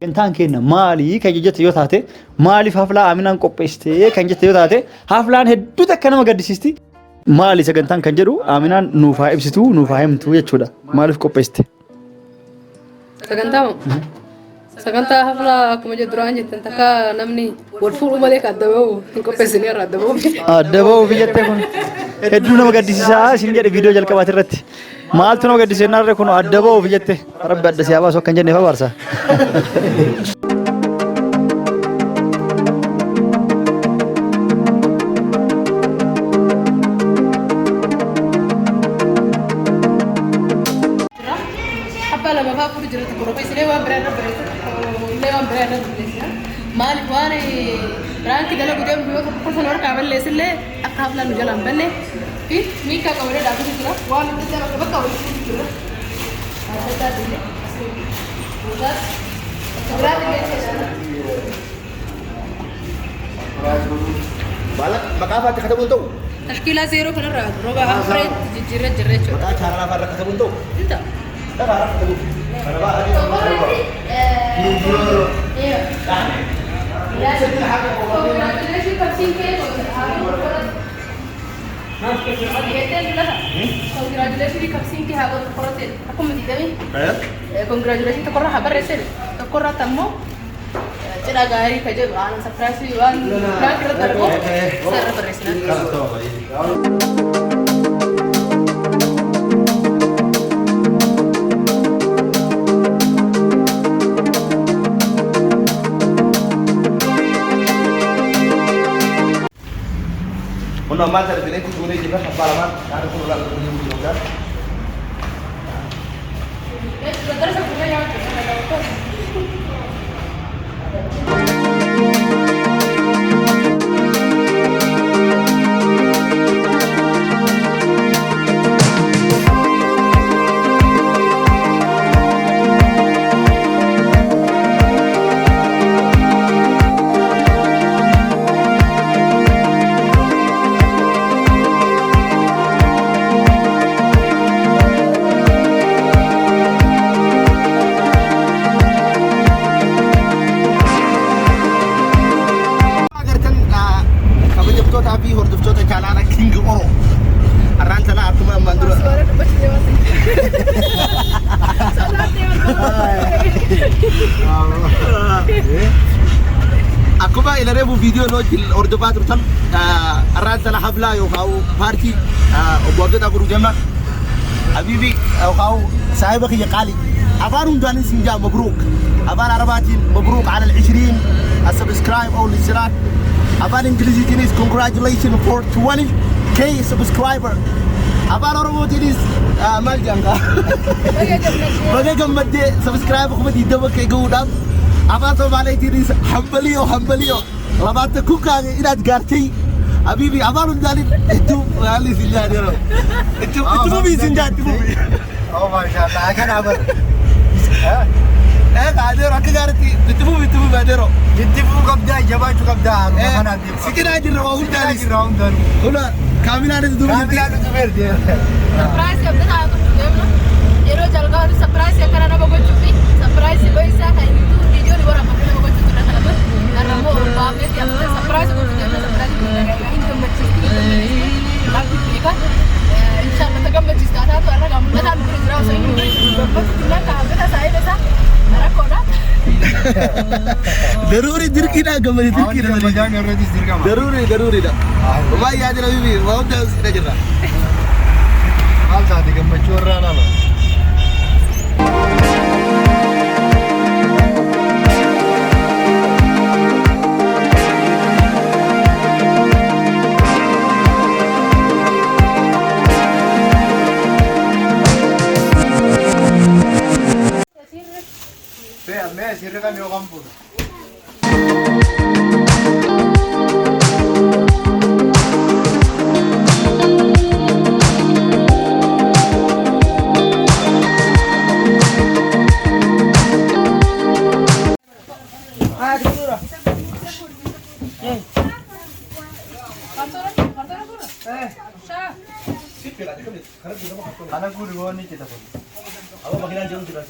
Sagantaan keenya maali kan jette yoo taate maaliif haflaa Aminaan qopheessite kan jette yoo taate haflaan hedduu takka nama gaddisiisti. Maali sagantaan kan jedhu Aminaan nuuf haa ibsitu nuuf haa himtu jechuudha. Maaliif qopheessite? Sagantaa haflaa akkuma jedhu duraan jettan takka namni wal fuudhu malee kan adda bahu hin qopheessine irraa adda bahu. Adda bahu jettee kun hedduu nama gaddisiisaa isin jedhe viidiyoo jalqabaati irratti. Maaltu nama gaddisiisnaa irra kun adda bahu jette rabbi adda si baasu akka hin jenne faarsa. Maaliif waan raanki dala guddaa biyyoota kuusan warqaa balleessillee akka haflaan nu jalaan banne fi miikaa qabalee dhaabatu jira waan nuti jala bakka walitti jira. Maqaa faatti katabuun ta'u? Tashkiilaa zeeroo kanarraa roga afree jijjiirree jirre jechuudha. Maqaa chaanalaa faarra katabuun ta'u? Inta. Dhagaa katabuun. Kanabaa adii. Congratulations to korra habar resel to korra tammo ceda gari kaje an surprise wan plan kira tarko sar beresna Uno más de repente tú le llevas a Palamar, ahora tú lo haces en un lugar. Tapi hordoftoota chaanala King Oro arraan sana akkuma ammaan dura akkuma ilaaleefu viidiyoo nooti hordofaa turtan arraan sana haflaa yookaan paartii obbo Abdataa Guruu Jammaa Habibi yookaan saahiba kiyya qaali afaan hundaanis hin jaa mabruuk afaan arabaatiin mabruuk ala al-20 السبسكرايب او الاشتراك Abang English jenis congratulations for 20k subscriber. Abang Oromo jenis mal jangka. Bagai gambar de subscribe aku mesti double ke gudam. Abang Somali jenis hambaliyo. Labat kuka ina garti. Habibi abang undalin itu kali sinja dia. Itu movie sinja itu movie. Oh masyaallah akan abang. Kadero akka gaarti itti fufu baadero itti fufu qabdaa jabaachuu qabdaa kana sikina jirra waa hundaan hula kaaminaan itti duuba surprise abdataa gurgurtaa yeroo jalqaba surprise akkana nama gochuufi surprise boysaa kan inni viidiyoo ni bora bakka nama gochuutu na kana narramoo baafeeti amma surprise gochuutu surprise gochuutu hin gammachiisti laafti beeka inshallah ta gammachiisti taatu arra gammataan bira jira osoo inni bakka kana kaabeta saayidasa ضروري دركينا قبل دركينا ضروري لا وما يادنا بيبي ما هو ده نجرا قال صادق ما تشورنا لا sirre kan yo kampung. Karena gue di bawah nih kita pun. Aku makin aja udah.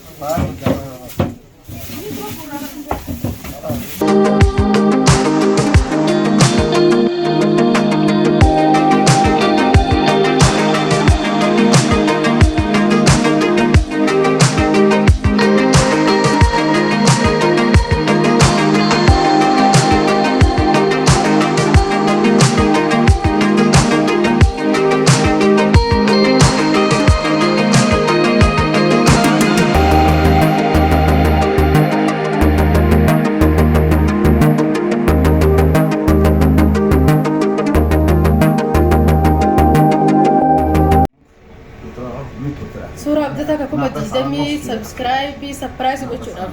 Suuraa abdataa akka kuma diidamii sabskiraayibii sapiraayisii gochuudhaaf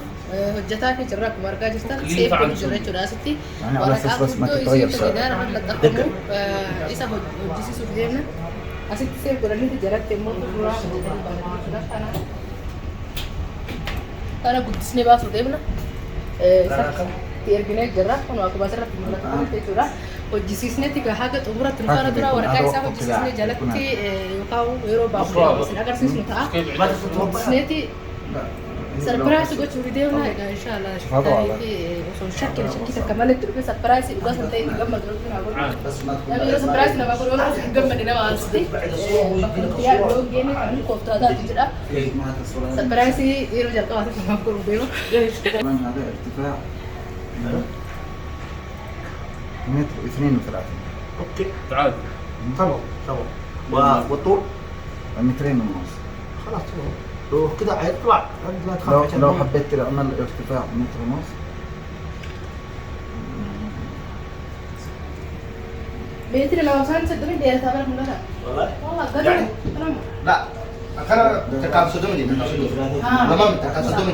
hojjetaa fi jirra akkuma argaa jirtan seef godhu jirra jechuudha asitti waraqaa guddoo isiin fayyidaa irra laxxafamu isa hojjisiisuuf deemna asitti seef godhaniiti jalatti immoo suuraa hojjetanii baananii jechuudha kana guddisnee baasuu deemna isatti erginee jirra kun akkuma asirratti mul'atu jechuudha hojjisiisneetti haga xumuratti nu faana dura waraqaa isaa hojjisiisnee jalatti yookaan yeroo baafnee isin agarsiisnu ta'a. Hojjisiisneetti sarpiraayisii gochuu deemna egaa inshaallah osoo shakkii takka malee itti dhufee sarpiraayisii dhugaa san ta'e itti gammadu naa godhu. Namni yeroo sarpiraayisii namaa godhu waan itti gammade nama aansiti. Bakka itti yaadu yoo geenne kan kooftaa taatu jedha. Sarpiraayisii yeroo jalqabaatiif namaaf godhu deema. متر 32. اوكي تعال طبعا والطول مترين ونص. خلاص لو كده هيطلع لا تخاف لو حبيت تعمل ارتفاع متر ونص بيتري لو وصلت 600 دقيقة تعمل من هنا. والله قدر لا أنا تكاب صدمني لما تكاب صدمني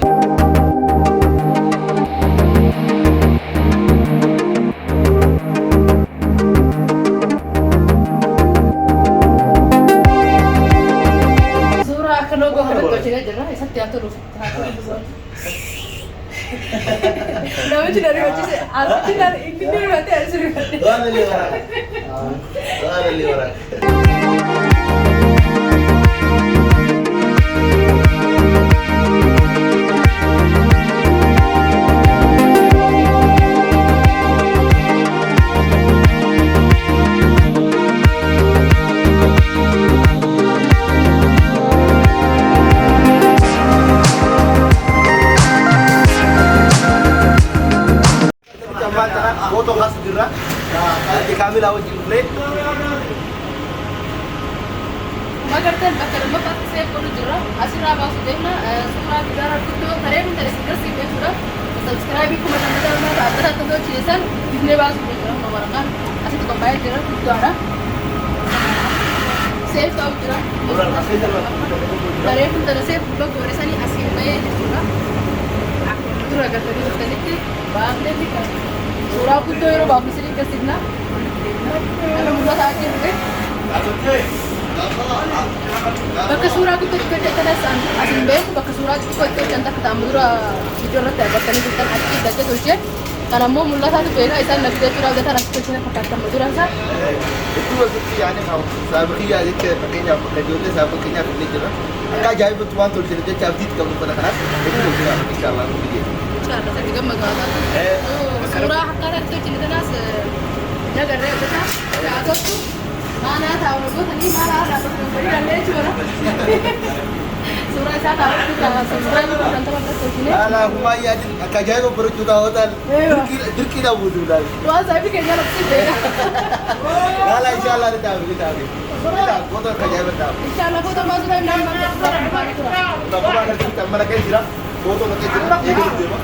Nama cina riwayat sih, aku cina ini riwayat harus riwayat. Ada liwara. Foto khas dirra di kamera wajib play Magartan bakka lammaffatti seef godhu jirra. Asirraa baasu deemna. Suuraa bidaaraa guddoo bareedu ta'e isin garsiifnee jira. Sabskiraayibii kuma danda'amna adda adda hojjetan bifnee baasu jira. Waraqaan asitti qophaa'ee jira guddaadha. Seef ta'u jira. Bareedu ta'e seef gubbaa gooresanii asiin bahee jechuudha. Akkuma dura agartanii jirtanitti baafnee fi suuraa guddoo yeroo baafnu isin garsiifna. Kana mul'ata achi dhufe. Bakka suuraa guddoo hojjetan asiin beeku bakka suuraa xixiqqoo itti hojjetan akka ta'an dura viidiyoo irratti agartanii jirtan achi hidhachee tolchee kan ammoo mul'ataatu beeka isaan nabdachuudhaaf hojjetan achi tolchee fakkaatan dura isaa. itu waktu yani mau sabiqiyya jecha fakkeenyaaf ijoollee isaa fakkeenyaaf illee jira akka ajaa'ibatti waan tolchine jecha abdiitti qabnu kana kanaaf itti jira inshaallah nu biyye. Inshaallah sadi gamma gaata. Suuraa akkaataa itti hojjenne kanaas nagarree hojjetaa yaatottu maanaa taa'u gootanii maala haala tokko godhii danda'e jechuudha. Suuraa isaa taa'u subscribe godhan tapha irratti hojjenne. Ala humaa yaadin akka ajaa'iba barachuu taa'otaan dirqii dhabuutu laal. Waan saabii keenya rabsii beeka. Ala inshaallah ni taa'u ni taa'u. Foto akka ajaa'iba taa'u. Inshaallah foto baasuudhaan nama bakka suuraa dhufaanii tura. Bakka kana keessatti amma dhaqee jira. Foto dhaqee jira. Eegalu deema.